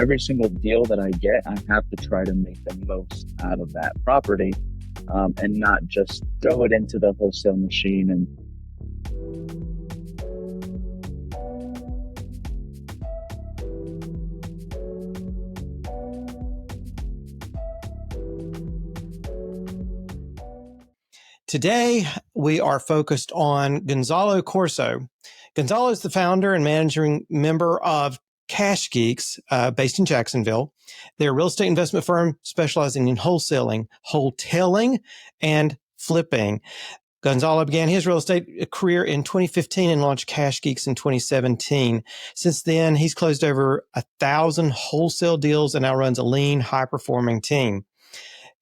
Every single deal that I get, I have to try to make the most out of that property, and not just throw it into the wholesale machine. And Today, we are focused on Gonzalo Corzo. Gonzalo is the founder and managing member of Cash Geeks, based in Jacksonville. They're a real estate investment firm specializing in wholesaling, wholetailing, and flipping. Gonzalo began his real estate career in 2015 and launched Cash Geeks in 2017. Since then, he's closed over 1,000 wholesale deals and now runs a lean, high-performing team.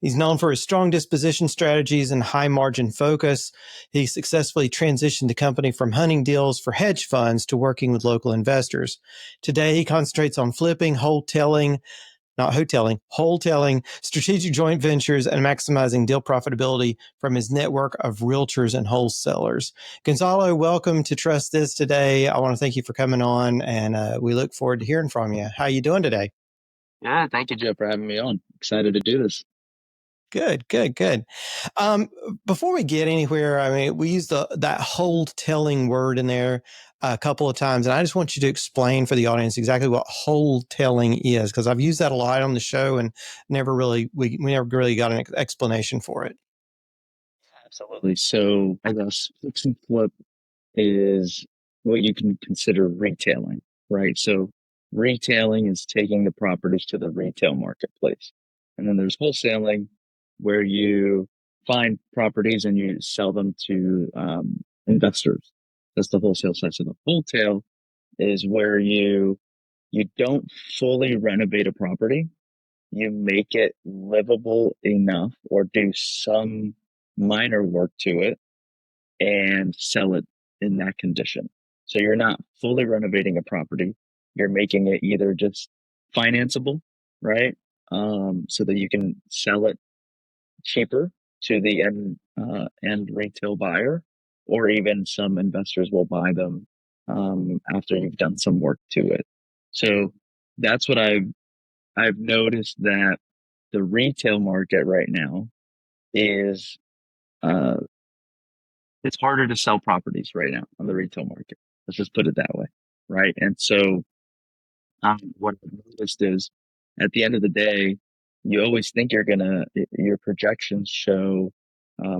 He's known for his strong disposition strategies and high margin focus. He successfully transitioned the company from hunting deals for hedge funds to working with local investors. Today, he concentrates on flipping, wholesaling, strategic joint ventures, and maximizing deal profitability from his network of realtors and wholesalers. Gonzalo, welcome to Trust This today. I want to thank you for coming on, and we look forward to hearing from you. How are you doing today? yeah, thank you, Jeff, for having me on. Excited to do this. Good. Before we get anywhere, I mean, we used that wholesaling word in there a couple of times, and I just want you to explain for the audience exactly what wholesaling is, because I've used that a lot on the show and we never really got an explanation for it. Absolutely. So I guess fix and flip is what you can consider retailing, right? So retailing is taking the properties to the retail marketplace. And then there's wholesaling, where you find properties and you sell them to investors. That's the wholesale side. So the wholesale is where you don't fully renovate a property. You make it livable enough or do some minor work to it and sell it in that condition. So you're not fully renovating a property. You're making it either just financeable, right? So that you can sell it cheaper to the end retail buyer, or even some investors will buy them after you've done some work to it. So that's what I've noticed, that the retail market right now is uh, it's harder to sell properties right now on the retail market. Let's just put it that way, right? And so what I've noticed is, at the end of the day, you always think your projections show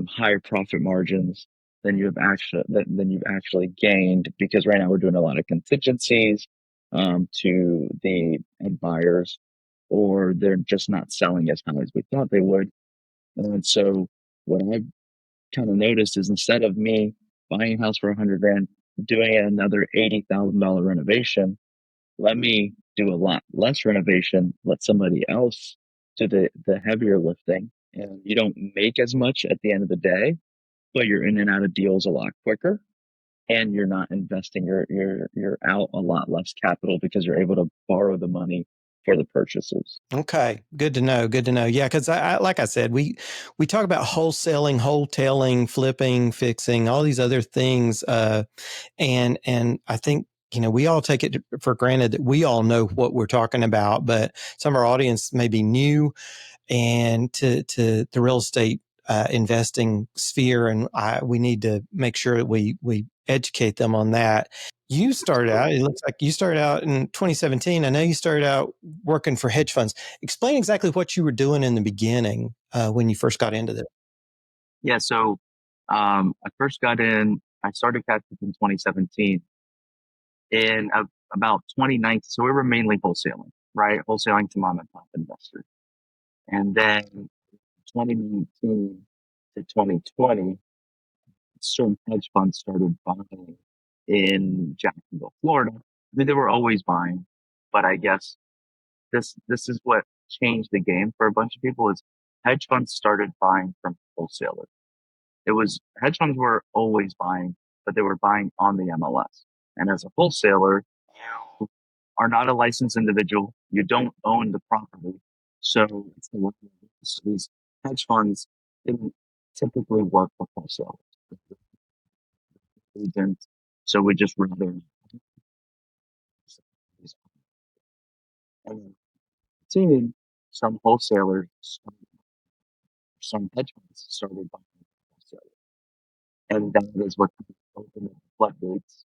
higher profit margins than you've actually gained, because right now we're doing a lot of contingencies to the end buyers, or they're just not selling as high as we thought they would. And so what I've kind of noticed is, instead of me buying a house for 100 grand, doing another $80,000 renovation, let me do a lot less renovation, let somebody else do the heavier lifting. And you don't make as much at the end of the day, but you're in and out of deals a lot quicker. And you're not investing, you're out a lot less capital, because you're able to borrow the money for the purchases. Okay. Good to know. Yeah. Because like I said, we talk about wholesaling, wholetailing, flipping, fixing, all these other things. And I think, we all take it for granted that we all know what we're talking about, but some of our audience may be new and to the real estate investing sphere. And we need to make sure that we educate them on that. It looks like you started out in 2017. I know you started out working for hedge funds. Explain exactly what you were doing in the beginning when you first got into this. Yeah. So I first got in, I started Cash Geeks in 2017. In about 2019, so we were mainly wholesaling, right? Wholesaling to mom and pop investors. And then 2019 to 2020, certain hedge funds started buying in Jacksonville, Florida. I mean, they were always buying, but I guess this is what changed the game for a bunch of people, is hedge funds started buying from wholesalers. It was Hedge funds were always buying, but they were buying on the MLS. And as a wholesaler, you are not a licensed individual. You don't own the property. So these hedge funds didn't typically work with wholesalers. Agents. So we just rather. And 2015, some wholesalers, some hedge funds started buying wholesalers. And that is what kind of opened the floodgates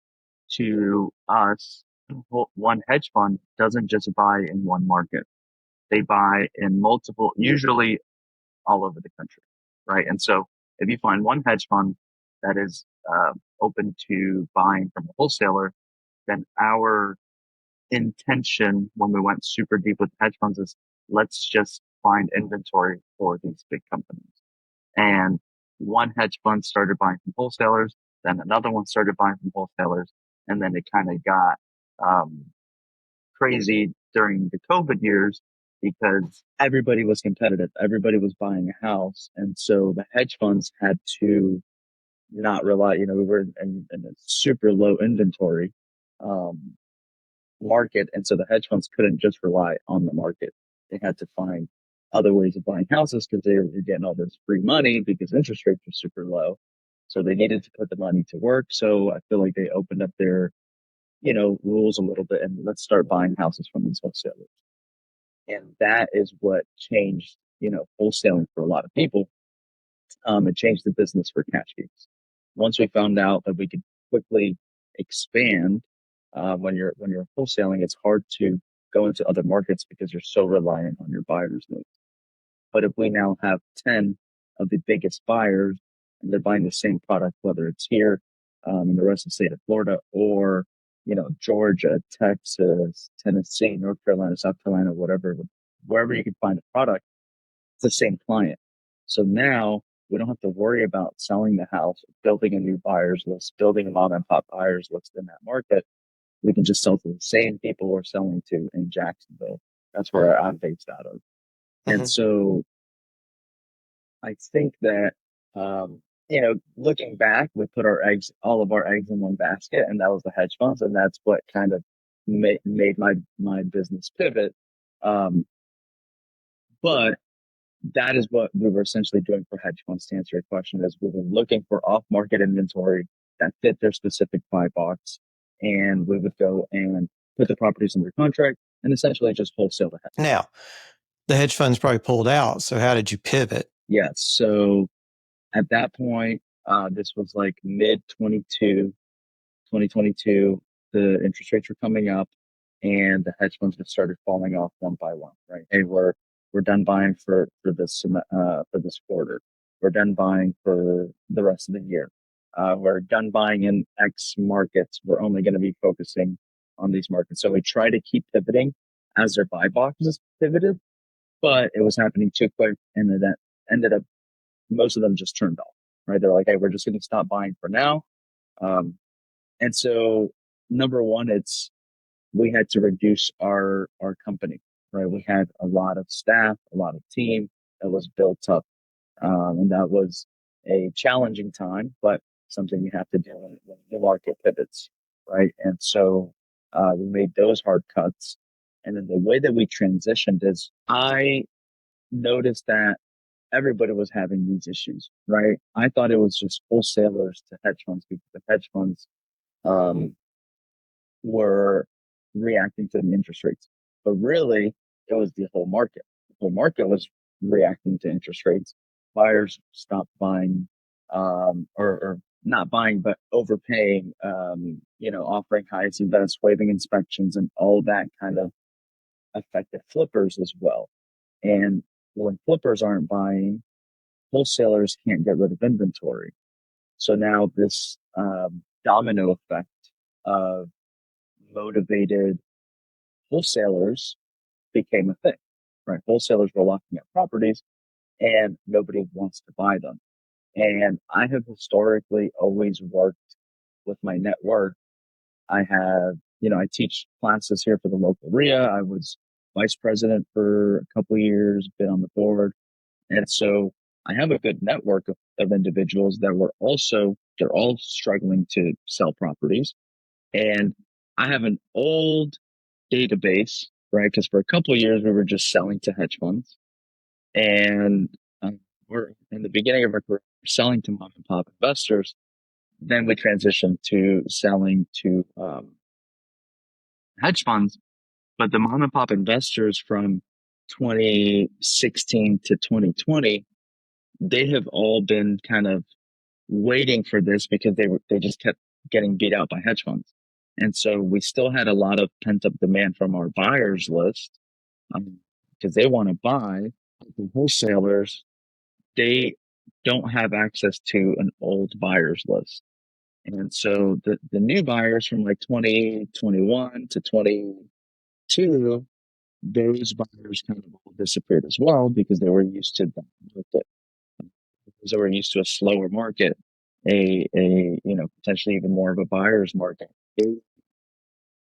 to us. One hedge fund doesn't just buy in one market. They buy in multiple, usually all over the country, right? And so if you find one hedge fund that is open to buying from a wholesaler, then our intention when we went super deep with hedge funds is let's just find inventory for these big companies. And one hedge fund started buying from wholesalers, then another one started buying from wholesalers, and then it kind of got um, crazy during the COVID years because everybody was competitive. Everybody was buying a house. And so the hedge funds had to not rely, we were in a super low inventory um, market. And so the hedge funds couldn't just rely on the market. They had to find other ways of buying houses because they were getting all this free money because interest rates were super low. So they needed to put the money to work. So I feel like they opened up their, rules a little bit and let's start buying houses from these wholesalers. And that is what changed, wholesaling for a lot of people. It changed the business for Cash Geeks. Once we found out that we could quickly expand, when you're wholesaling, it's hard to go into other markets because you're so reliant on your buyers list. But if we now have 10 of the biggest buyers and they're buying the same product, whether it's here in the rest of the state of Florida or, Georgia, Texas, Tennessee, North Carolina, South Carolina, whatever, wherever you can find a product, it's the same client. So now we don't have to worry about selling the house, building a new buyers list, building a mom and pop buyers list in that market. We can just sell to the same people we're selling to in Jacksonville. That's where I'm based out of. And Mm-hmm. so I think that, looking back, we put all of our eggs in one basket, and that was the hedge funds. And that's what kind of made my business pivot. Um, but that is what we were essentially doing for hedge funds. To answer your question, is we were looking for off-market inventory that fit their specific buy box, and we would go and put the properties under contract and essentially just wholesale the hedge. Now, the hedge funds probably pulled out. So how did you pivot? Yes. So at that point, this was like mid 2022, the interest rates were coming up and the hedge funds just started falling off one by one, right? Hey, we're done buying for this quarter. We're done buying for the rest of the year. We're done buying in X markets. We're only going to be focusing on these markets. So we try to keep pivoting as their buy boxes pivoted, but it was happening too quick and then that ended up most of them just turned off, right? They're like, hey, we're just going to stop buying for now. Um, and so number one, we had to reduce our company, right? We had a lot of staff, a lot of team that was built up. And that was a challenging time, but something you have to do when the market pivots, right? And so we made those hard cuts. And then the way that we transitioned is I noticed that everybody was having these issues, right? I thought it was just wholesalers to hedge funds because the hedge funds um, were reacting to the interest rates. But really, it was the whole market. The whole market was reacting to interest rates. Buyers stopped buying, or not buying, but overpaying, offering highest and best, waiving inspections, and all that kind of affected flippers as well. And when flippers aren't buying, wholesalers can't get rid of inventory. So now this domino effect of motivated wholesalers became a thing, right? Wholesalers were locking up properties and nobody wants to buy them. And I have historically always worked with my network. I teach classes here for the local RIA. I was vice president for a couple of years, been on the board. And so I have a good network of individuals that they're all struggling to sell properties. And I have an old database, right? Because for a couple of years, we were just selling to hedge funds. And we're in the beginning of our career selling to mom and pop investors. Then we transitioned to selling to hedge funds. But the mom and pop investors from 2016 to 2020, they have all been kind of waiting for this because they just kept getting beat out by hedge funds. And so we still had a lot of pent up demand from our buyers list because they want to buy. The wholesalers, they don't have access to an old buyers list. And so the new buyers from like 2021 to 22, those buyers kind of all disappeared as well because they were used to the market. Because they were used to a slower market, potentially even more of a buyer's market. They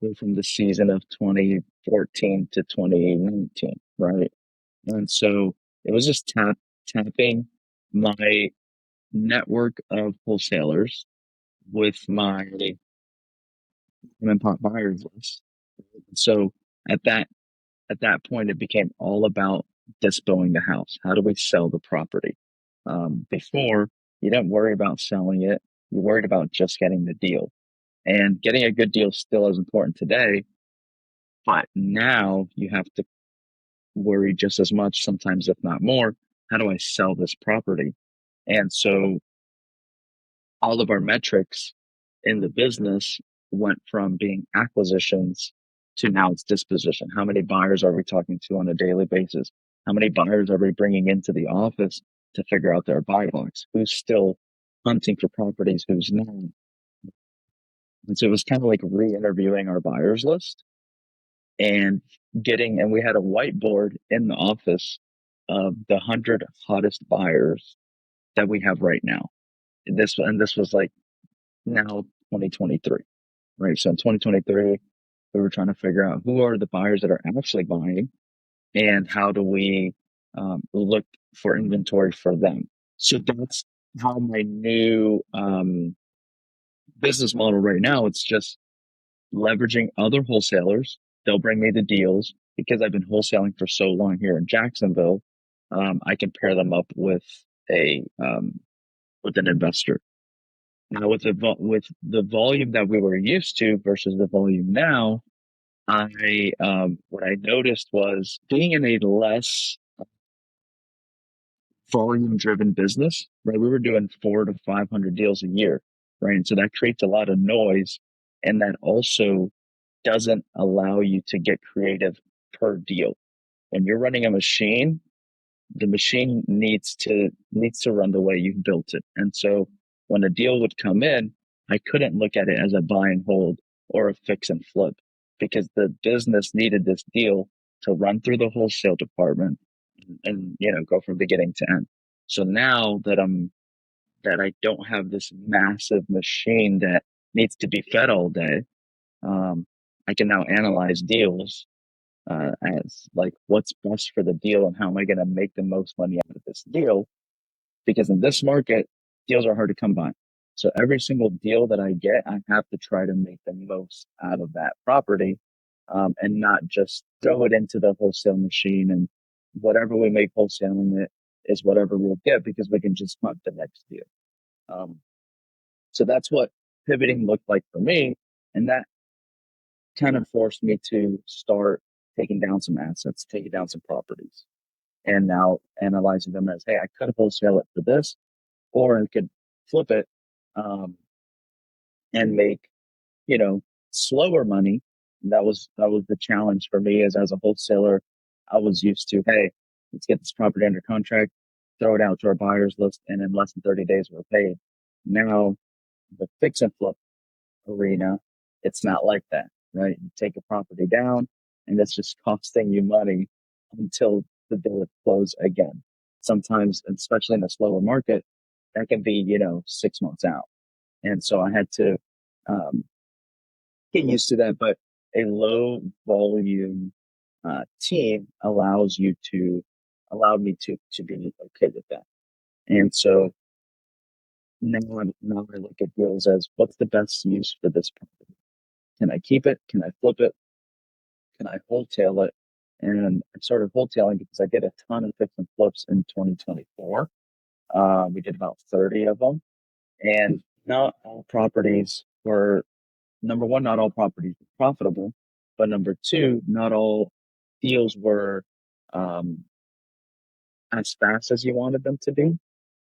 go from the season of 2014 to 2019, right? And so it was just tapping my network of wholesalers with my and pop buyers list. So at that at that point, it became all about dispoing the house. How do we sell the property? Before, you didn't worry about selling it. You worried about just getting the deal. And getting a good deal still is important today, but now you have to worry just as much, sometimes if not more. How do I sell this property? And so all of our metrics in the business went from being acquisitions to now it's disposition. How many buyers are we talking to on a daily basis? How many buyers are we bringing into the office to figure out their buy box? Who's still hunting for properties? Who's not? And so it was kind of like re-interviewing our buyers list and and we had a whiteboard in the office of the 100 hottest buyers that we have right now. And this was like now 2023, right? So in 2023, we were trying to figure out who are the buyers that are actually buying and how do we look for inventory for them. So that's how my new business model right now, it's just leveraging other wholesalers. They'll bring me the deals because I've been wholesaling for so long here in Jacksonville. I can pair them up with an investor. Now with the volume that we were used to versus the volume now, I what I noticed was being in a less volume driven business, right? We were doing 400 to 500 deals a year, right? And so that creates a lot of noise, and that also doesn't allow you to get creative per deal. When you're running a machine, the machine needs to run the way you've built it. And so when a deal would come in, I couldn't look at it as a buy and hold or a fix and flip because the business needed this deal to run through the wholesale department and go from beginning to end. So now that I don't have this massive machine that needs to be fed all day, I can now analyze deals as like what's best for the deal and how am I going to make the most money out of this deal? Because in this market, deals are hard to come by. So every single deal that I get, I have to try to make the most out of that property, and not just throw it into the wholesale machine and whatever we make wholesaling it is whatever we'll get because we can just hunt the next deal. Um, so that's what pivoting looked like for me. And that kind of forced me to start taking down some assets, taking down some properties, and now analyzing them as, hey, I could wholesale it for this, or I could flip it and make, slower money. That was the challenge for me as a wholesaler. I was used to, hey, let's get this property under contract, throw it out to our buyers list, and in less than 30 days we're paid. Now the fix and flip arena, it's not like that, right? You take a property down and it's just costing you money until the bill would close again. Sometimes, especially in a slower market, that can be, 6 months out. And so I had to get used to that. But a low volume team allowed me to be okay with that. And so now I look at deals as what's the best use for this property? Can I keep it? Can I flip it? Can I wholesale it? And I started wholetailing because I did a ton of fix and flips in 2024. We did about 30 of them, and not all properties were, number one, not all properties were profitable, but number two, not all deals were um, as fast as you wanted them to be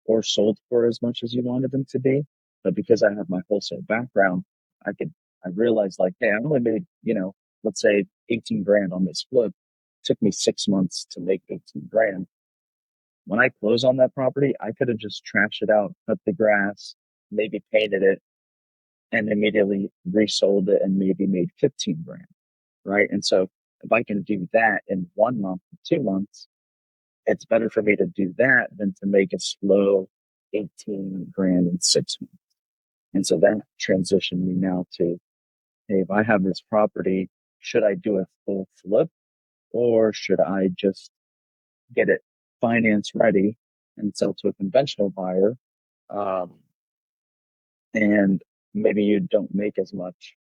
or sold for as much as you wanted them to be. But because I have my wholesale background, I realized like, hey, I only made, let's say 18 grand on this flip. It took me 6 months to make 18 grand. When I close on that property, I could have just trashed it out, cut the grass, maybe painted it, and immediately resold it and maybe made 15 grand. Right. And so if I can do that in 1 month or 2 months, it's better for me to do that than to make a slow 18 grand in 6 months. And so that transitioned me now to, hey, if I have this property, should I do a full flip or should I just get it finance ready and sell to a conventional buyer? Um, and maybe you don't make as much,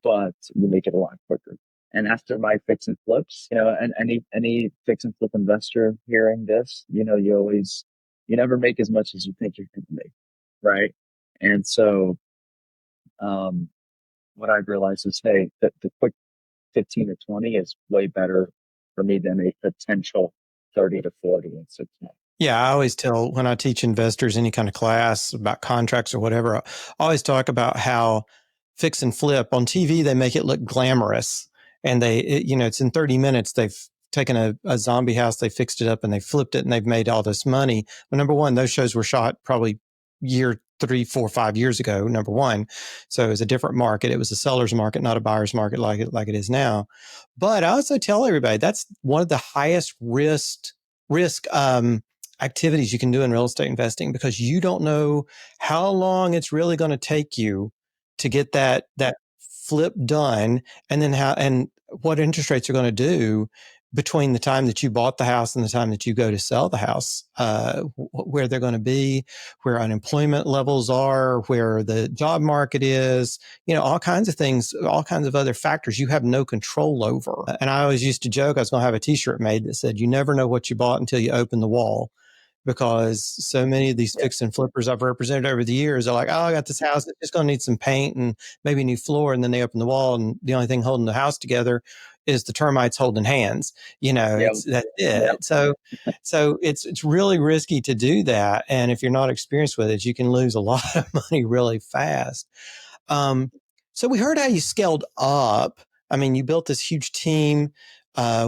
but you make it a lot quicker. And after my fix and flips, and any fix and flip investor hearing this, you never make as much as you think you're going to make, right? And so, um, what I realized is, hey, the quick 15 to 20 is way better for me than a potential 30 to 40 in 6 months. Yeah, I always tell when I teach investors any kind of class about contracts or whatever, I always talk about how fix and flip on TV, they make it look glamorous. And it's in 30 minutes, they've taken a zombie house, they fixed it up and they flipped it and they've made all this money. But number one, those shows were shot probably year 3, 4, 5 years ago, number one. So it was a different market. It was a seller's market, not a buyer's market like it is now. But I also tell everybody that's one of the highest risk activities you can do in real estate investing, because you don't know how long it's really going to take you to get that flip done, and then and what interest rates are going to do between the time that you bought the house and the time that you go to sell the house, where they're going to be, where unemployment levels are, where the job market is, all kinds of things, all kinds of other factors you have no control over. And I always used to joke I was going to have a t-shirt made that said, you never know what you bought until you open the wall, because so many of these fix and flippers I've represented over the years are like, oh, I got this house. It's just going to need some paint and maybe a new floor. And then they open the wall and the only thing holding the house together is the termites holding hands. Yep. That's it. Yep. So it's really risky to do that. And if you're not experienced with it, you can lose a lot of money really fast. So we heard how you scaled up. I mean, you built this huge team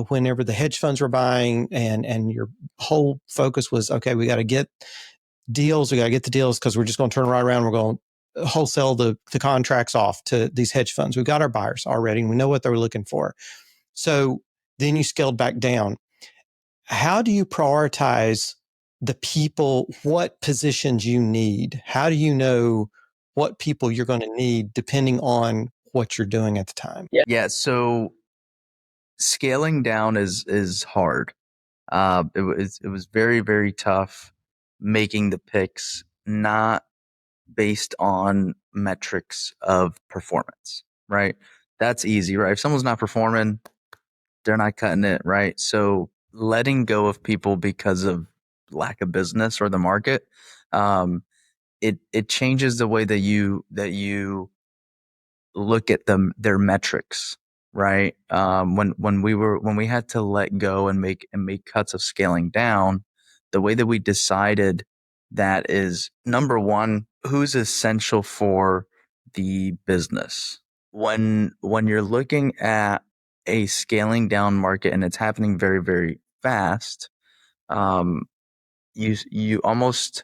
whenever the hedge funds were buying, and your whole focus was, okay, we got to get deals. We got to get the deals because we're just going to turn right around. We're going to wholesale the contracts off to these hedge funds. We've got our buyers already and we know what they were looking for. So then you scaled back down. How do you prioritize the people, what positions you need? How do you know what people you're going to need depending on what you're doing at the time? Yeah. So scaling down is hard. It was very, very tough making the picks, not based on metrics of performance, right? That's easy, right? If someone's not performing, they're not cutting it, right? So letting go of people because of lack of business or the market, it changes the way that you look at their metrics, right? When we had to let go and make cuts of scaling down, the way that we decided that is, number one, who's essential for the business. When you're looking at a scaling down market and it's happening very, very fast, um, you almost,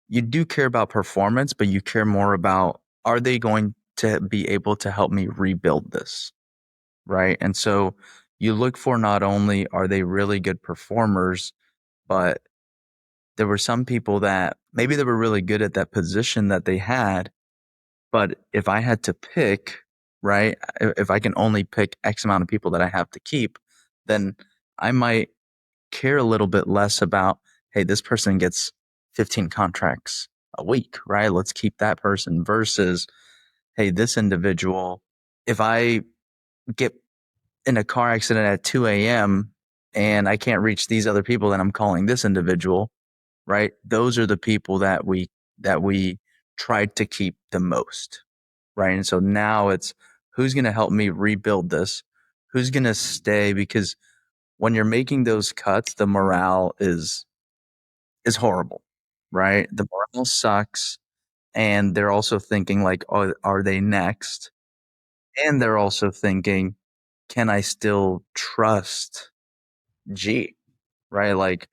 you do care about performance, but you care more about, are they going to be able to help me rebuild this, right? And so you look for, not only are they really good performers, but there were some people that maybe they were really good at that position that they had, but if I had to pick, right, if I can only pick X amount of people that I have to keep, then I might care a little bit less about, hey, this person gets 15 contracts a week, right? Let's keep that person, versus, hey, this individual, if I get in a car accident at 2 a.m. and I can't reach these other people, then I'm calling this individual, right? Those are the people that we tried to keep the most, right? And so now it's, who's going to help me rebuild this? Who's going to stay? Because when you're making those cuts, the morale is horrible, right? The morale sucks. And they're also thinking like, are they next? And they're also thinking, can I still trust G? Right? Like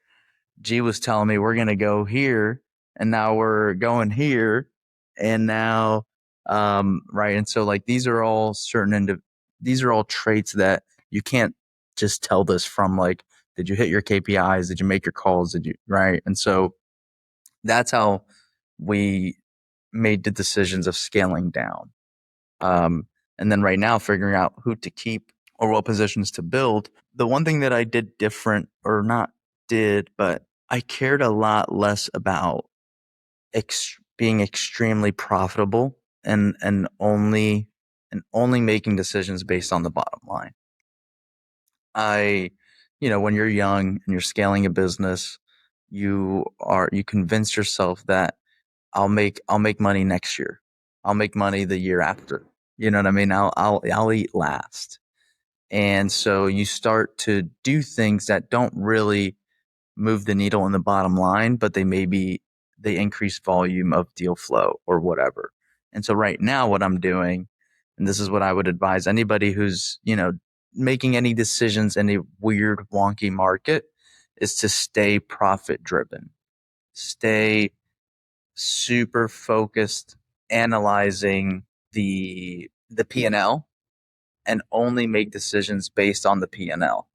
G was telling me we're gonna go here, and now we're going here, and now, right. And so like these are all these are all traits that you can't just tell this from like, did you hit your KPIs? Did you make your calls? Did you, right? And so that's how we made the decisions of scaling down. And then right now, figuring out who to keep or what positions to build. The one thing that I did different, or not did, but I cared a lot less about being extremely profitable and only making decisions based on the bottom line. When you're young and you're scaling a business, you convince yourself that I'll make money next year. I'll make money the year after. You know what I mean? I'll eat last. And so you start to do things that don't really move the needle in the bottom line, but they increase volume of deal flow or whatever. And so right now what I'm doing, and this is what I would advise anybody who's, making any decisions in a weird, wonky market, is to stay profit driven. Stay super focused, analyzing the P&L, and only make decisions based on the P&L.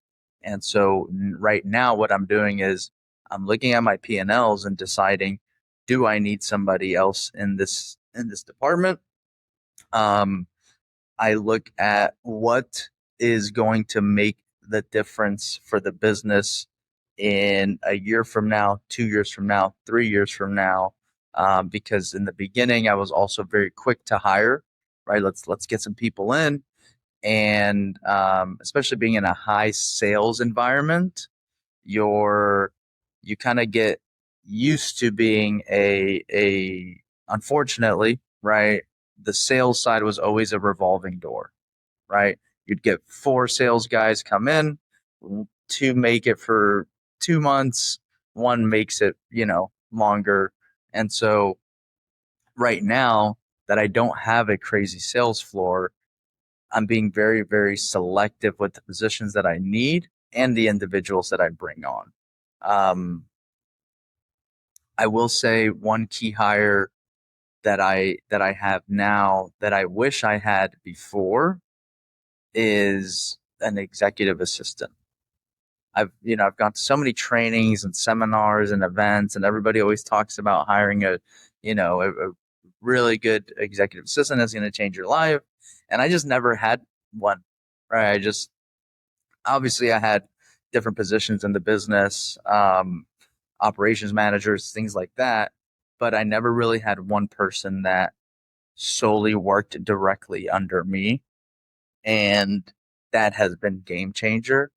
And so right now what I'm doing is I'm looking at my P&Ls and deciding, do I need somebody else in this department? I look at what is going to make the difference for the business in a year from now, 2 years from now, 3 years from now. Because in the beginning, I was also very quick to hire, right? Let's get some people in, and especially being in a high sales environment, you kind of get used to being a unfortunately, right? The sales side was always a revolving door, right? You'd get 4 sales guys come in, 2 make it for 2 months, 1 makes it, longer. And so right now that I don't have a crazy sales floor, I'm being very, very selective with the positions that I need and the individuals that I bring on. I will say one key hire that I have now that I wish I had before is an executive assistant. I've gone to so many trainings and seminars and events, and everybody always talks about hiring a really good executive assistant that's going to change your life. And I just never had one, right? Obviously I had different positions in the business, operations managers, things like that. But I never really had one person that solely worked directly under me. And that has been game changer.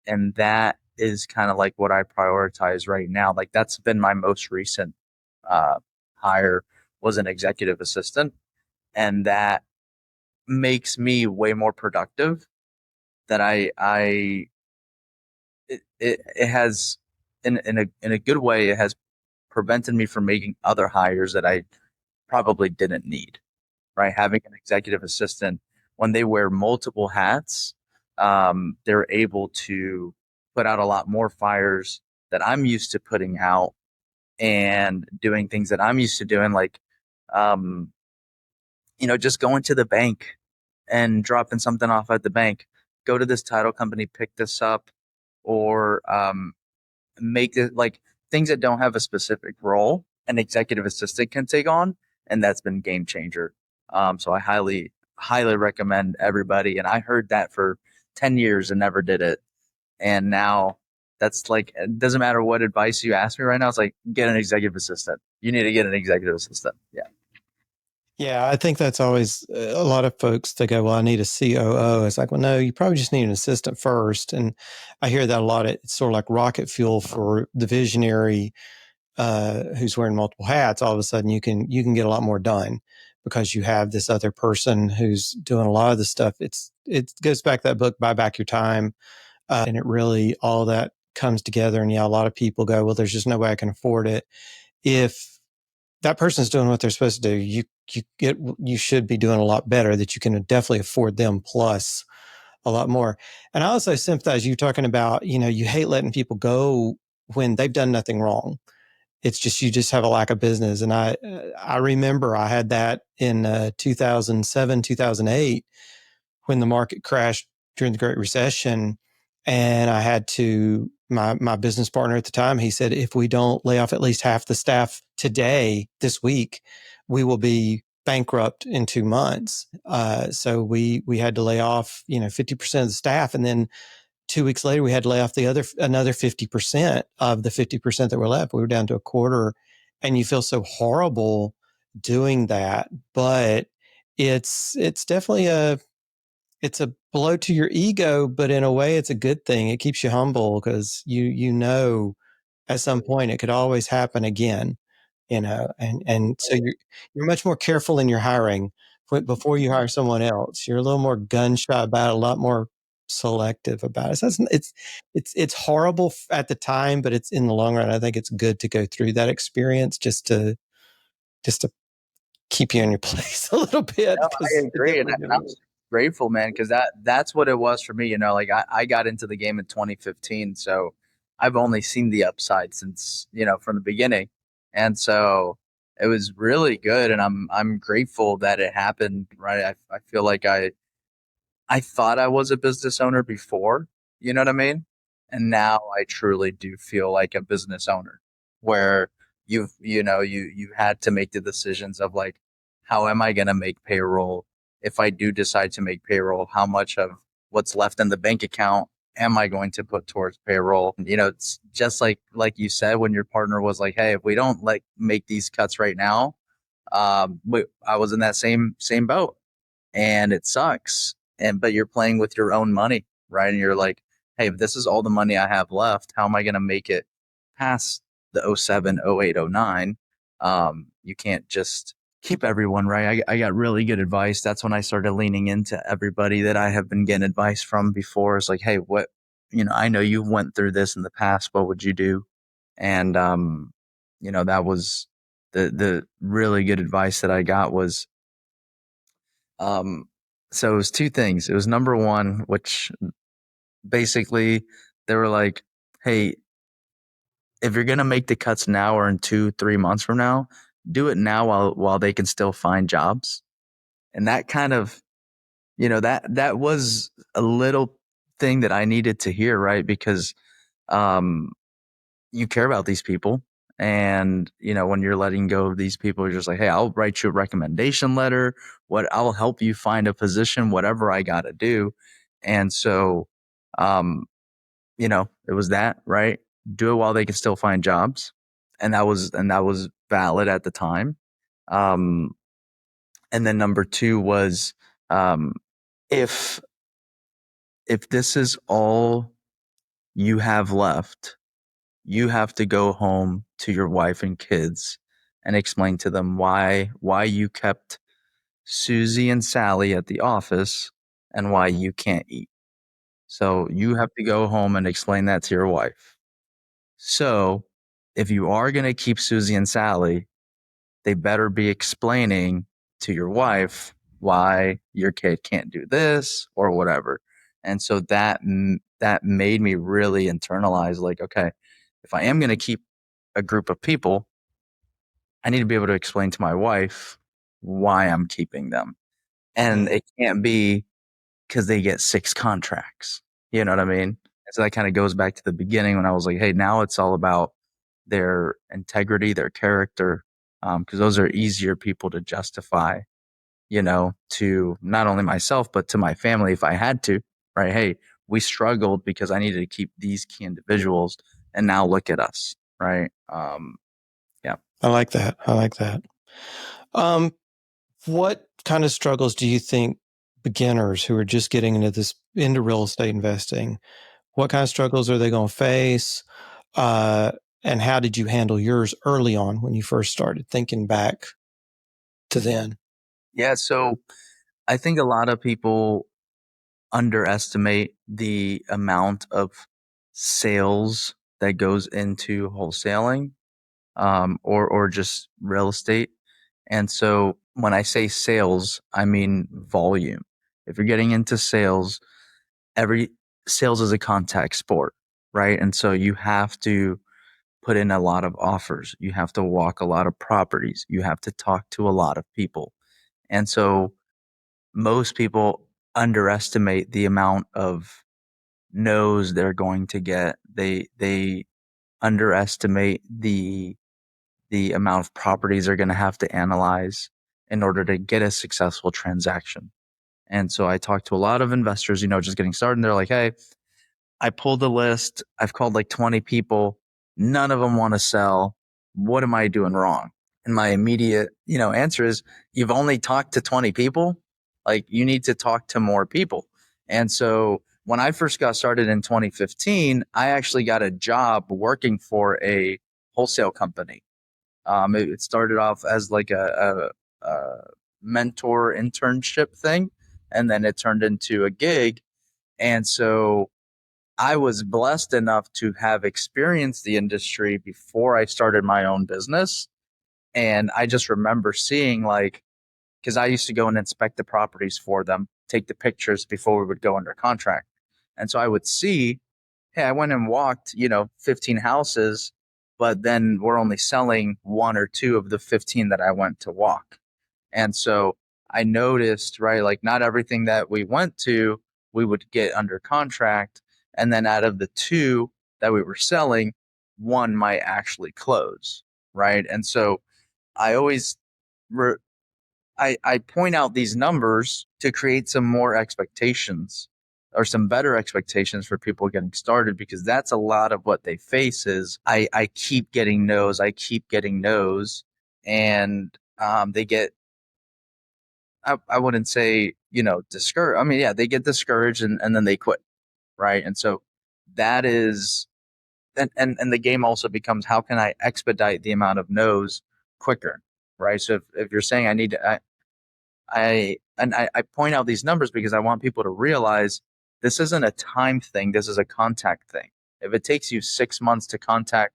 And that is kind of like what I prioritize right now. Like that's been my most recent hire, was an executive assistant. And that makes me way more productive. That it has, in a good way, it has prevented me from making other hires that I probably didn't need. Right, having an executive assistant, when they wear multiple hats, they're able to put out a lot more fires that I'm used to putting out, and doing things that I'm used to doing, like um, just going to the bank and dropping something off at the bank. Go to this title company, pick this up, or make it like things that don't have a specific role an executive assistant can take on. And that's been game changer. So I highly, highly recommend everybody. And I heard that for 10 years and never did it. And now that's like, it doesn't matter what advice you ask me right now. It's like, get an executive assistant. You need to get an executive assistant. Yeah. Yeah, I think that's always a lot of folks. They go, well, I need a COO. It's like, well, no, you probably just need an assistant first. And I hear that a lot. It's sort of like rocket fuel for the visionary who's wearing multiple hats. All of a sudden, you can get a lot more done because you have this other person who's doing a lot of the stuff. It goes back to that book, Buy Back Your Time. and it really, all that comes together. And yeah, a lot of people go, well, there's just no way I can afford it. If that person's doing what they're supposed to do, you should be doing a lot better, that you can definitely afford them plus a lot more. And I also sympathize you talking about, you hate letting people go when they've done nothing wrong. It's just, you just have a lack of business. And I remember I had that in 2007, 2008, when the market crashed during the Great Recession. And I had to, my business partner at the time, he said, if we don't lay off at least half the staff today, this week, we will be bankrupt in 2 months. So we had to lay off, 50% of the staff. And then 2 weeks later, we had to lay off another 50% of the 50% that were left. We were down to a quarter, and you feel so horrible doing that. But it's definitely it's a blow to your ego, but in a way it's a good thing. It keeps you humble, because at some point it could always happen again, and so you're much more careful in your hiring before you hire someone else. You're a little more gun shy about it, a lot more selective about it. So it's horrible at the time, but it's, in the long run, I think it's good to go through that experience, just to keep you in your place a little bit, No, I because it agree, and definitely I'm does. grateful, man, because that's what it was for me. Like I got into the game in 2015, so I've only seen the upside since from the beginning, and so it was really good, and I'm grateful that it happened. Right, I feel like I thought I was a business owner before, you know what I mean? And now I truly do feel like a business owner, where you had to make the decisions of like, how am I going to make payroll? If I do decide to make payroll, how much of what's left in the bank account am I going to put towards payroll? It's just like you said, when your partner was like, hey, if we don't like make these cuts right now, I was in that same boat, and it sucks. But you're playing with your own money, right? And you're like, hey, if this is all the money I have left, how am I going to make it past the '07, '08, '09? You can't just keep everyone, right. I got really good advice. That's when I started leaning into everybody that I have been getting advice from before. It's like, hey, I know you went through this in the past. What would you do? And that was the really good advice that I got was, so it was two things. It was number one, which basically they were like, hey, if you're gonna make the cuts now or in 2-3 months from now, do it now while they can still find jobs. And that kind of, that was a little thing that I needed to hear, right? Because um you care about these people. And, when you're letting go of these people, you're just like, hey, I'll write you a recommendation letter. I'll help you find a position, whatever I got to do. And so, it was that, right? Do it while they can still find jobs. And that was valid at the time. Um, and then number two was, um, if, if this is all you have left, you have to go home to your wife and kids and explain to them why you kept Susie and Sally at the office and why you can't eat. So you have to go home and explain that to your wife. So if you are going to keep Susie and Sally, they better be explaining to your wife why your kid can't do this or whatever. And so that made me really internalize, like, okay, if I am going to keep a group of people, I need to be able to explain to my wife why I'm keeping them. And it can't be because they get 6 contracts. You know what I mean? And so that kind of goes back to the beginning when I was like, hey, now it's all about their integrity, their character, because those are easier people to justify, to not only myself, but to my family if I had to, right? Hey, we struggled because I needed to keep these key individuals, and now look at us, right? Yeah. I like that. I like that. Um, what kind of struggles do you think beginners who are just getting into real estate investing, what kind of struggles are they going to face? Uh, and how did you handle yours early on when you first started, thinking back to then? Yeah. So I think a lot of people underestimate the amount of sales that goes into wholesaling, or just real estate. And so when I say sales, I mean volume. If you're getting into sales, every sales is a contact sport, right? And so you have to put in a lot of offers. You have to walk a lot of properties. You have to talk to a lot of people. And so most people underestimate the amount of no's they're going to get. They underestimate the amount of properties they're going to have to analyze in order to get a successful transaction. And so I talked to a lot of investors, just getting started, and they're like, "Hey, I pulled a list. I've called like 20 people. None of them want to sell. What am I doing wrong?" And my immediate, answer is, you've only talked to 20 people. Like, you need to talk to more people. And so when I first got started in 2015, I actually got a job working for a wholesale company. It started off as like a mentor internship thing, and then it turned into a gig. And so I was blessed enough to have experienced the industry before I started my own business. And I just remember seeing, like, because I used to go and inspect the properties for them, take the pictures before we would go under contract. And so I would see, hey, I went and walked, 15 houses, but then we're only selling one or two of the 15 that I went to walk. And so I noticed, right, like, not everything that we went to, we would get under contract. And then out of the two that we were selling, one might actually close. Right. And so I always, I point out these numbers to create some more expectations, or some better expectations for people getting started, because that's a lot of what they face is, I keep getting no's, and they get, I wouldn't say, discouraged. I mean, yeah, they get discouraged, and then they quit. Right. And so that is, and the game also becomes, how can I expedite the amount of no's quicker? Right. So if you're saying I need to, I point out these numbers because I want people to realize this isn't a time thing. This is a contact thing. If it takes you 6 months to contact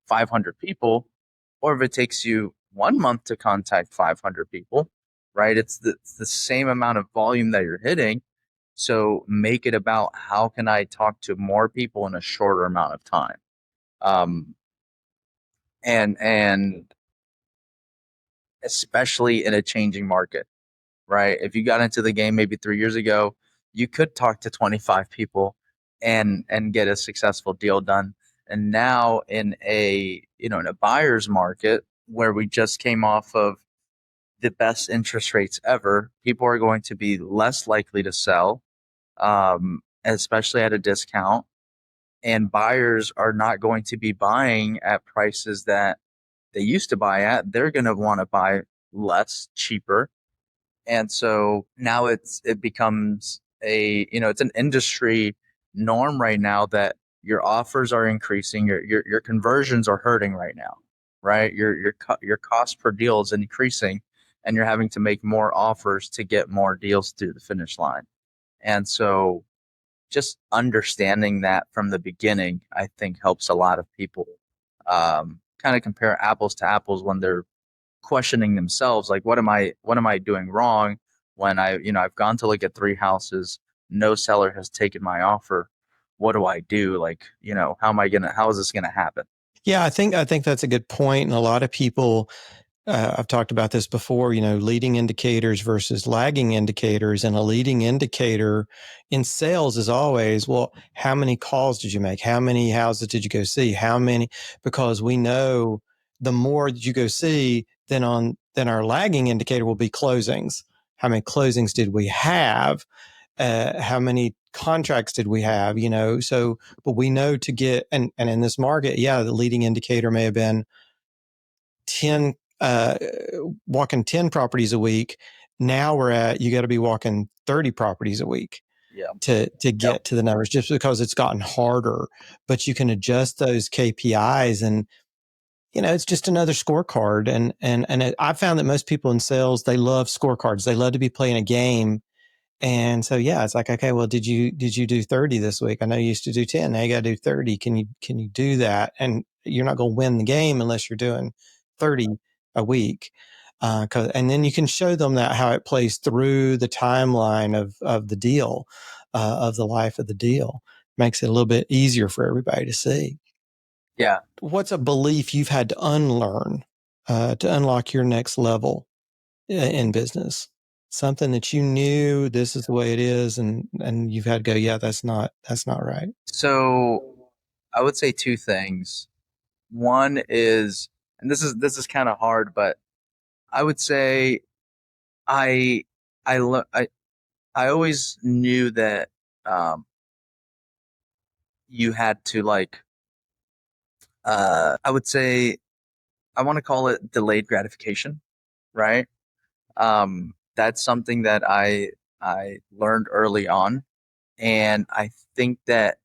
500 people, or if it takes you 1 month to contact 500 people, right? It's the same amount of volume that you're hitting. So make it about, how can I talk to more people in a shorter amount of time? Um, and especially in a changing market, right? If you got into the game maybe 3 years ago, you could talk to 25 people and get a successful deal done. And now in a buyer's market where we just came off of the best interest rates ever, people are going to be less likely to sell, especially at a discount. And buyers are not going to be buying at prices that they used to buy at. They're going to want to buy less, cheaper. And so now it becomes it's an industry norm right now that your offers are increasing, your conversions are hurting right now, right? Your cost per deal is increasing, and you're having to make more offers to get more deals through the finish line. And so just understanding that from the beginning, I think, helps a lot of people kind of compare apples to apples when they're questioning themselves, like, what am I doing wrong when I've gone to look at 3 houses, no seller has taken my offer. What do I do? Like, how is this gonna happen? Yeah, I think that's a good point. And a lot of people, I've talked about this before, leading indicators versus lagging indicators. And a leading indicator in sales is always, well, how many calls did you make? How many houses did you go see? How many? Because we know the more that you go see, then our lagging indicator will be closings. How many closings did we have? How many contracts did we have? So, but we know to get, and in this market, yeah, the leading indicator may have been 10, walking 10 properties a week. Now you got to be walking 30 properties a week Yeah. to get to the numbers, just because it's gotten harder. But you can adjust those KPIs, and it's just another scorecard. And I found that most people in sales, they love scorecards. They love to be playing a game, And so, yeah, it's like, okay, well, did you do 30 this week? I know you used to do 10. Now you got to do 30. Can you do that? And you're not going to win the game unless you're doing 30 a week. And then you can show them that how it plays through the timeline of the deal, of the life of the deal. Makes it a little bit easier for everybody to see. Yeah. What's a belief you've had to unlearn to unlock your next level in business? Something that you knew this is the way it is, and you've had to go, yeah, that's not right. So I would say two things. One is, and this is kind of hard, but I would say I I lo- I always knew that um, you had to like I would say I want to call it delayed gratification, right? That's something that I learned early on, and I think that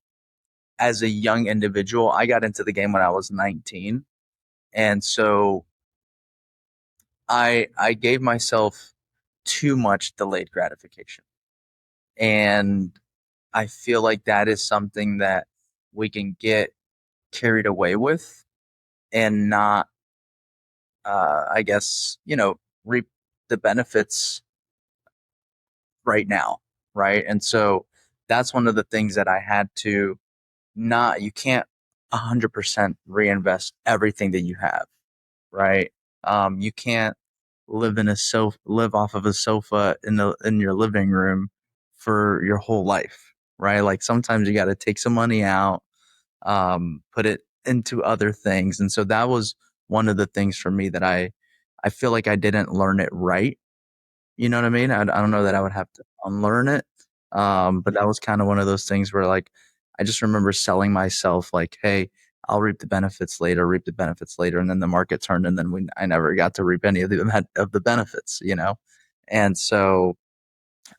as a young individual, I got into the game when I was 19, and so I gave myself too much delayed gratification, and I feel like that is something that we can get carried away with and not, I guess, reap the benefits right now, right? And so that's one of the things that I had to not, you can't 100% reinvest everything that you have, right? You can't live off of a sofa in your living room for your whole life, right? Like sometimes you got to take some money out, put it into other things. And so that was one of the things for me that I feel like I didn't learn it right. You know what I mean? I don't know that I would have to unlearn it. But that was kind of one of those things where like, I just remember selling myself like, hey, I'll reap the benefits later. And then the market turned and then I never got to reap any of the benefits, you know? And so,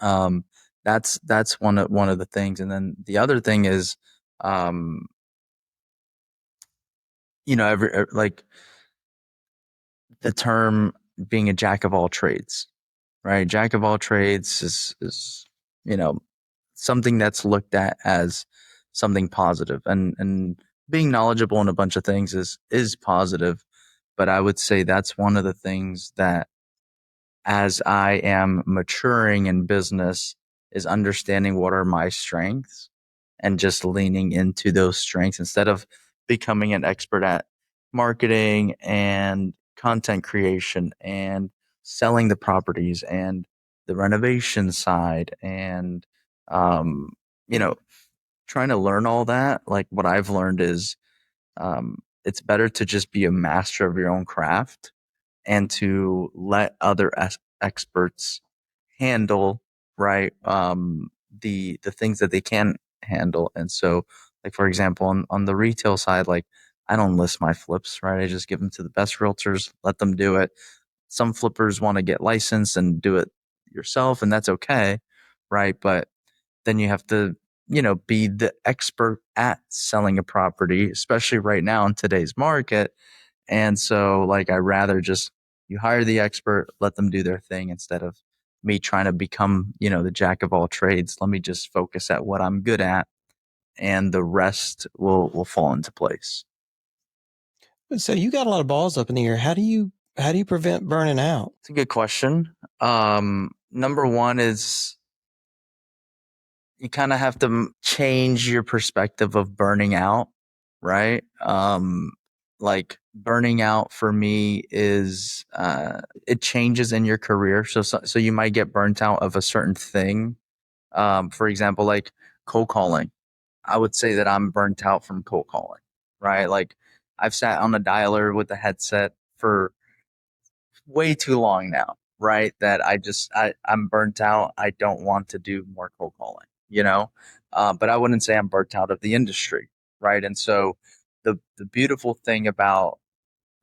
um, that's one of the things. And then the other thing is, um, like the term being a jack of all trades, right? Jack of all trades is you know, something that's looked at as something positive, and being knowledgeable in a bunch of things is positive. But I would say that's one of the things that as I am maturing in business is understanding what are my strengths and just leaning into those strengths instead of becoming an expert at marketing and content creation and selling the properties and the renovation side and um, you know trying to learn all that. Like what I've learned is it's better to just be a master of your own craft and to let other experts handle, right, the things that they can handle. And so like for example on the retail side, like I don't list my flips, right? I just give them to the best realtors, let them do it. Some flippers want to get licensed and do it yourself, and that's okay, right? But then you have to be the expert at selling a property, especially right now in today's market. And so like I rather just you hire the expert, let them do their thing instead of me trying to become, the jack of all trades. Let me just focus at what I'm good at and the rest will fall into place. So you got a lot of balls up in the air. How do you prevent burning out? It's a good question. Number one is you kind of have to change your perspective of burning out, right? Like burning out for me is it changes in your career. So you might get burnt out of a certain thing. For example, like cold calling. I would say that I'm burnt out from cold calling, right? Like I've sat on a dialer with a headset for way too long now, right? That I'm burnt out. I don't want to do more cold calling, but I wouldn't say I'm burnt out of the industry, right? And so the beautiful thing about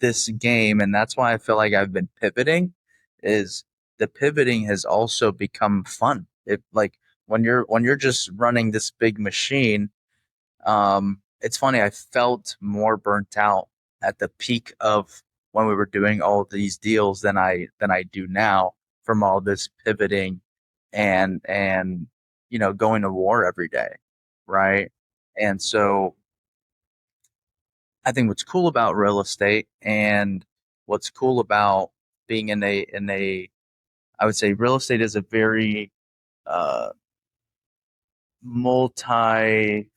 this game, and that's why I feel like I've been pivoting, is the pivoting has also become fun. It like when you're just running this big machine, it's funny. I felt more burnt out at the peak of when we were doing all these deals than I do now from all this pivoting and going to war every day, right? And so I think what's cool about real estate and what's cool about being in a I would say real estate is a very uh, multi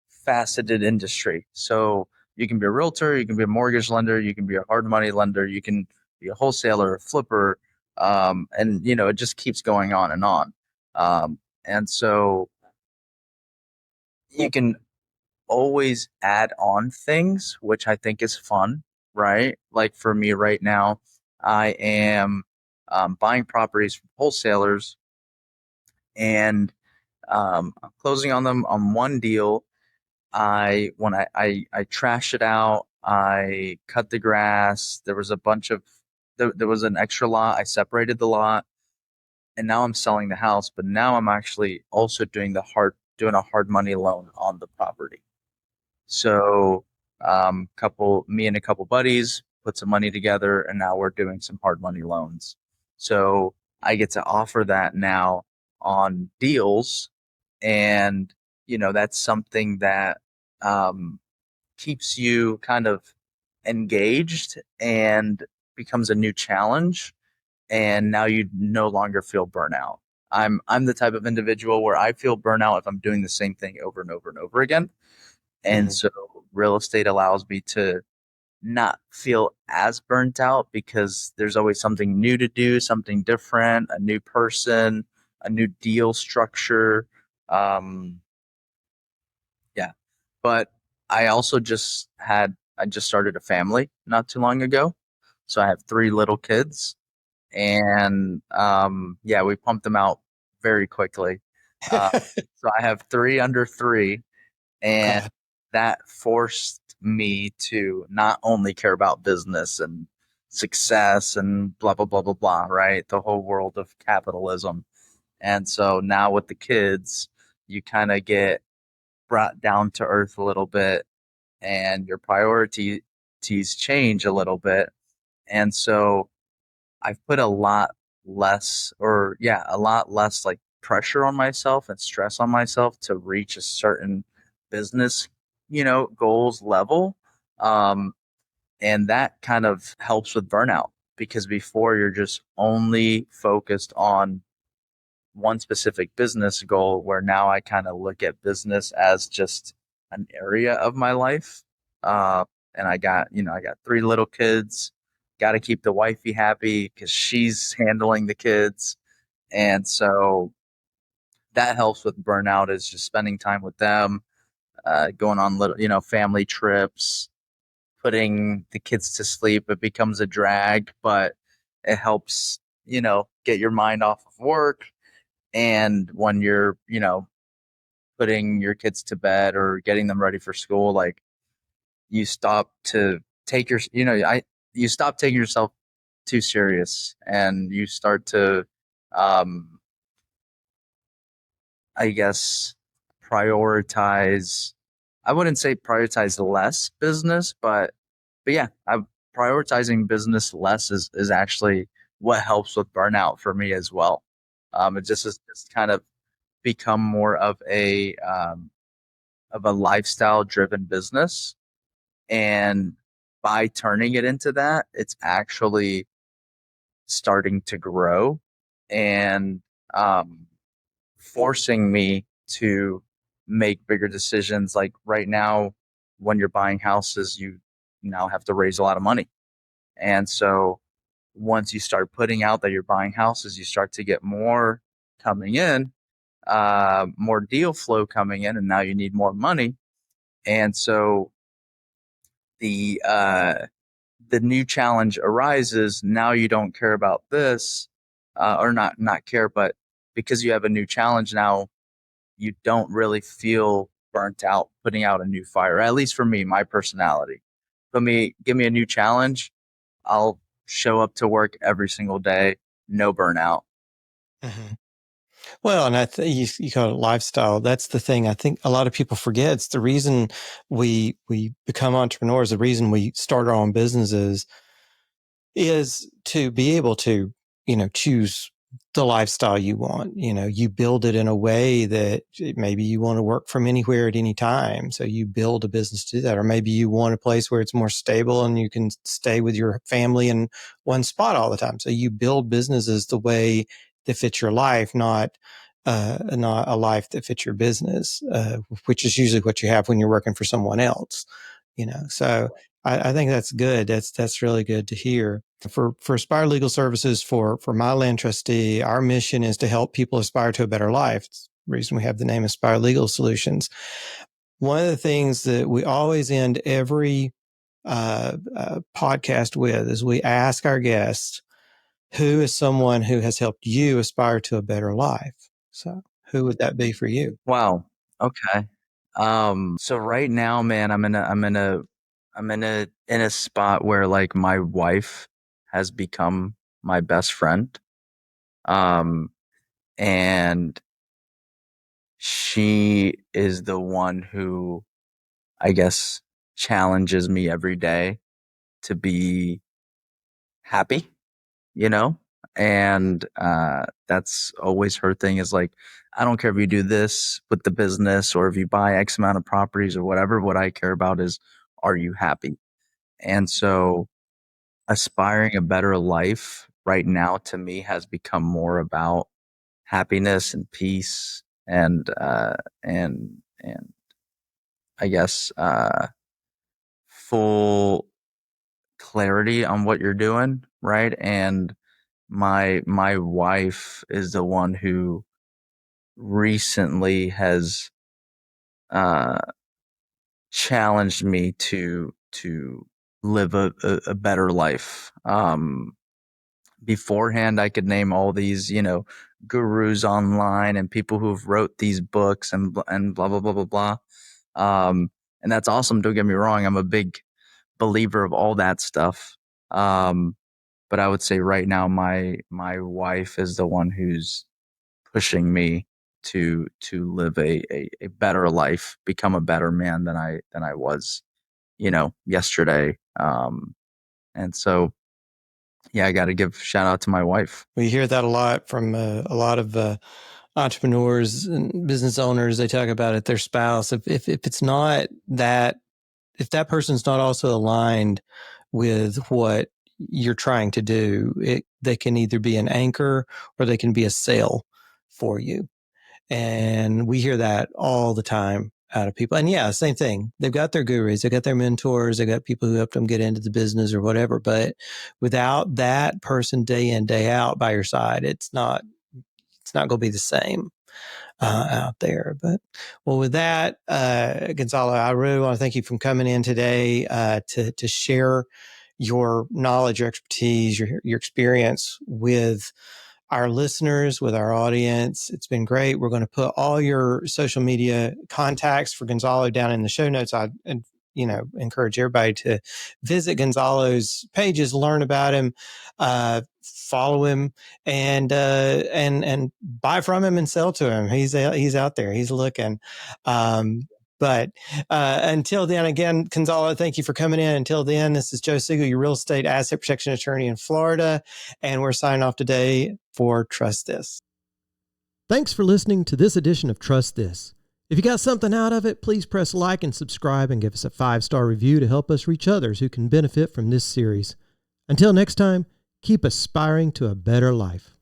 faceted industry. So you can be a realtor, you can be a mortgage lender, you can be a hard money lender, you can be a wholesaler, a flipper, and it just keeps going on and on. And so you can always add on things, which I think is fun, right? Like for me right now, I am buying properties from wholesalers and I'm closing on them on one deal. When I trashed it out, I cut the grass. There was a bunch of there was an extra lot. I separated the lot, and now I'm selling the house. But now I'm actually also doing a hard money loan on the property. So, me and a couple buddies put some money together, and now we're doing some hard money loans. So I get to offer that now on deals, and that's something that um, keeps you kind of engaged and becomes a new challenge. And now you no longer feel burnout. I'm the type of individual where I feel burnout if I'm doing the same thing over and over and over again. And Mhm. so real estate allows me to not feel as burnt out because there's always something new to do, something different, a new person, a new deal structure. Um, yeah. But I just started a family not too long ago. So I have three little kids and yeah, we pumped them out very quickly. Uh, so I have three under three, and Okay. that forced me to not only care about business and success and blah blah blah blah blah, right? The whole world of capitalism. And so now with the kids, you kind of get brought down to earth a little bit and your priorities change a little bit. And so I've put a lot less like pressure on myself and stress on myself to reach a certain business, goals level. Um, and that kind of helps with burnout because before you're just only focused on one specific business goal, where now I kind of look at business as just an area of my life. Uh, and I got three little kids. Got to keep the wifey happy because she's handling the kids. And so that helps with burnout is just spending time with them, going on little, family trips, putting the kids to sleep. It becomes a drag, but it helps, get your mind off of work. And when you're, putting your kids to bed or getting them ready for school, like you stop to take your, you stop taking yourself too serious and you start to, um, I guess, prioritize. I wouldn't say prioritize less business, but yeah, prioritizing business less is actually what helps with burnout for me as well. It just has just kind of become more of a lifestyle driven business, and by turning it into that, it's actually starting to grow and um, forcing me to make bigger decisions. Like right now, when you're buying houses, you now have to raise a lot of money. And so once you start putting out that you're buying houses, you start to get more coming in, more deal flow coming in, and now you need more money. And so the uh, the new challenge arises. Now you don't care about this, or not care, but because you have a new challenge now, you don't really feel burnt out putting out a new fire. At least for me, my personality. Give me a new challenge. I'll show up to work every single day, no burnout. Mhm. Well, and I think you call it lifestyle. That's the thing. I think a lot of people forget. It's the reason we become entrepreneurs. The reason we start our own businesses is to be able to, choose the lifestyle you want. You build it in a way that maybe you want to work from anywhere at any time. So you build a business to do that. Or maybe you want a place where it's more stable and you can stay with your family in one spot all the time. So you build businesses the way that fits your life, not a life that fits your business, which is usually what you have when you're working for someone else. So I think that's good. That's really good to hear. For Aspire Legal Services, for my land trustee, our mission is to help people aspire to a better life. It's the reason we have the name Aspire Legal Solutions. One of the things that we always end every podcast with is we ask our guests, who is someone who has helped you aspire to a better life? So who would that be for you? Wow. Okay. So right now, man, in a spot where like my wife has become my best friend. And she is the one who, I guess, challenges me every day to be happy, you know? And that's always her thing, is like, I don't care if you do this with the business or if you buy X amount of properties or whatever. What I care about is, are you happy? And so aspiring a better life right now to me has become more about happiness and peace and I guess full clarity on what you're doing, right? And my wife is the one who recently has uh challenged me to live a better life. Beforehand, I could name all these, gurus online and people who've wrote these books and blah blah blah blah blah. And that's awesome. Don't get me wrong. I'm a big believer of all that stuff. But I would say right now, my wife is the one who's pushing me to live a better life, become a better man than I was, yesterday. And so, yeah, I got to give shout out to my wife. We hear that a lot from a lot of entrepreneurs and business owners. They talk about it, their spouse. If it's not that, if that person's not also aligned with what you're trying to do, they can either be an anchor or they can be a sail for you. And we hear that all the time out of people. And yeah, same thing. They've got their gurus, they've got their mentors, they've got people who helped them get into the business or whatever. But without that person day in, day out by your side, it's not going to be the same out there. But well, with that, Gonzalo, I really want to thank you for coming in today to share your knowledge, your expertise, your experience with our listeners, with our audience. It's been great. We're going to put all your social media contacts for Gonzalo down in the show notes. I encourage everybody to visit Gonzalo's pages, learn about him, follow him, and buy from him and sell to him. He's out there. He's looking. But until then, again, Gonzalo, thank you for coming in. Until then, this is Joe Siegel, your real estate asset protection attorney in Florida, and we're signing off today for Trust This. Thanks for listening to this edition of Trust This. If you got something out of it, please press like and subscribe and give us a 5-star review to help us reach others who can benefit from this series. Until next time, keep aspiring to a better life.